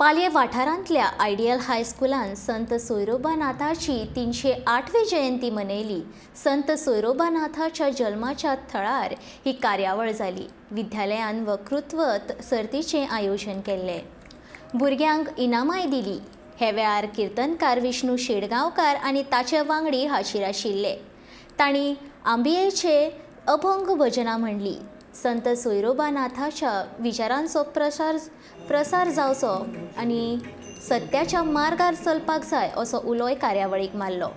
पालये वाठारांतल्या आयडियल हायस्कुलान संत सोयरोबा नाथाची 308वी जयंती मनयली। संत सोयरोबा नाथाच्या जल्माच्या थळार ही कार्यावळ जाली। विद्यालयान वक्तृत्व सर्तीचें आयोजन केल्लें। भुरग्यांक इनामाय दिली। हे वेळार कीर्तनकार विष्णू शेडगांवकार आनी ताचे वांगडी हाजीर आशिल्ले। तांणी आंबियेचे अभंग भजनां म्हणली। संत सोयरोबा नाथाच्या विचारांचो प्रसार जावचो आनी सत्याच्या मार्गार चलपाक जाय असो उलोय कार्यावळीक मारलो।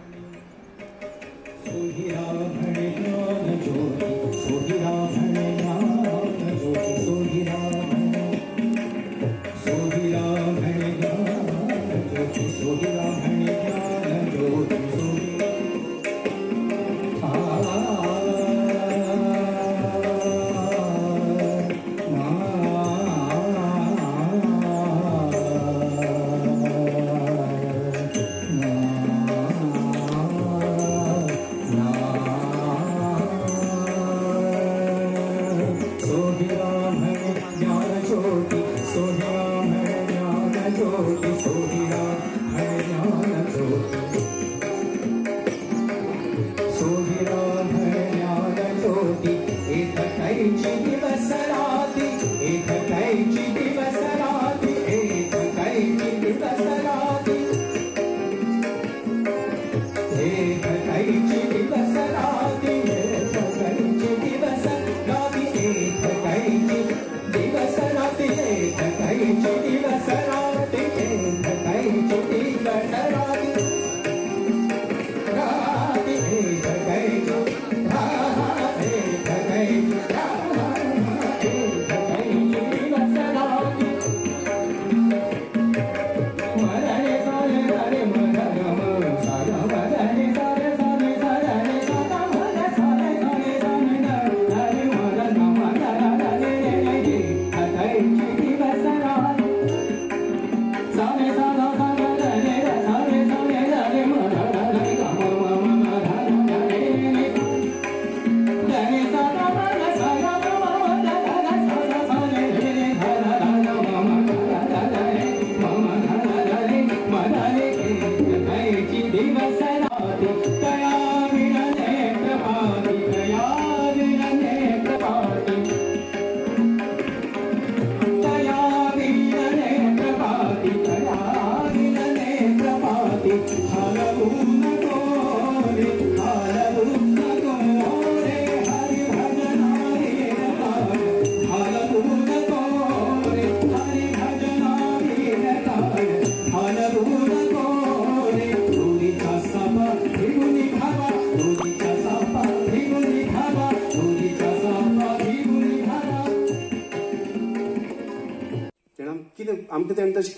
आमकां तेणें तशें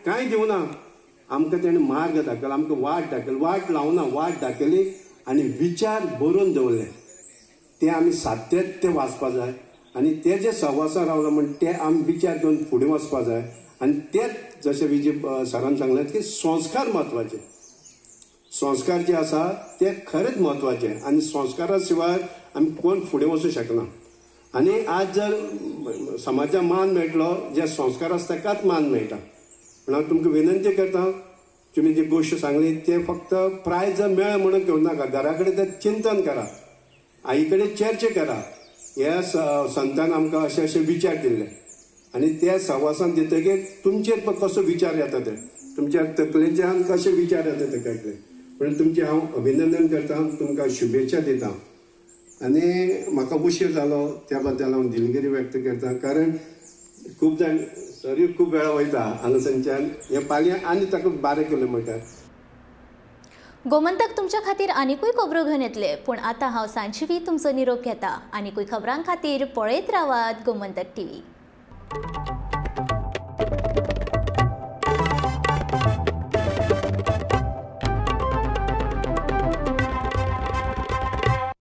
कांय दिवना। आमकां तेणें मार्ग दाखयलो, आमकां वाट दाखयली, वाट लावना, वाट दाखयली आनी विचार बरोवन दवरले। ते आमी साद्यत ते वाचपा जाय आनी ते जे सहवासान रावला म्हण ते आमी विचार करून फुडें वचपा जाय। आनी तेच जशें विजय सरान सांगलें की संस्कार म्हत्वाचे। संस्कार जे आसा ते खरेंच म्हत्वाचे आनी संस्कारा शिवाय आमी कोण फुडें वचूं शकना। आनी आज जर समाजाक मान मेळटलो, जे संस्कार आसा ताकाच मान मेळटा। पूण हांव तुमकां विनंती करता, तुमी जी गोश्ट सांगली ते फक्त प्रायज मेळ म्हणून घेवं नाका। घरा कडेन तें चिंतन करा, आई कडेन चर्चा करा। ह्या संतान आमकां अशे अशे विचार दिल्ले आनी त्या सहवासान दितकीर तुमचेर कसो विचार येता ते, तुमच्या तकलेच्यान कशे विचार येता ते कळटले। पूण तुमचें हांव अभिनंदन करता, तुमकां शुभेच्छा दिता आनी म्हाका उशीर जालो त्या बद्दल हांव दिलगिरी व्यक्त करता। कारण खूब जाण सरी खूब वेळा वयता हांगासरच्यान हे पालये आनी ताका 12 किलोमीटर। गोमंतक तुमच्या खातीर आनिकूय खबरो घेवन येतले, पूण आतां हांव सांजवी तुमचो निरोप घेता। आनिकूय खबरां खातीर पळयत रावात गोमंतक टीव्ही।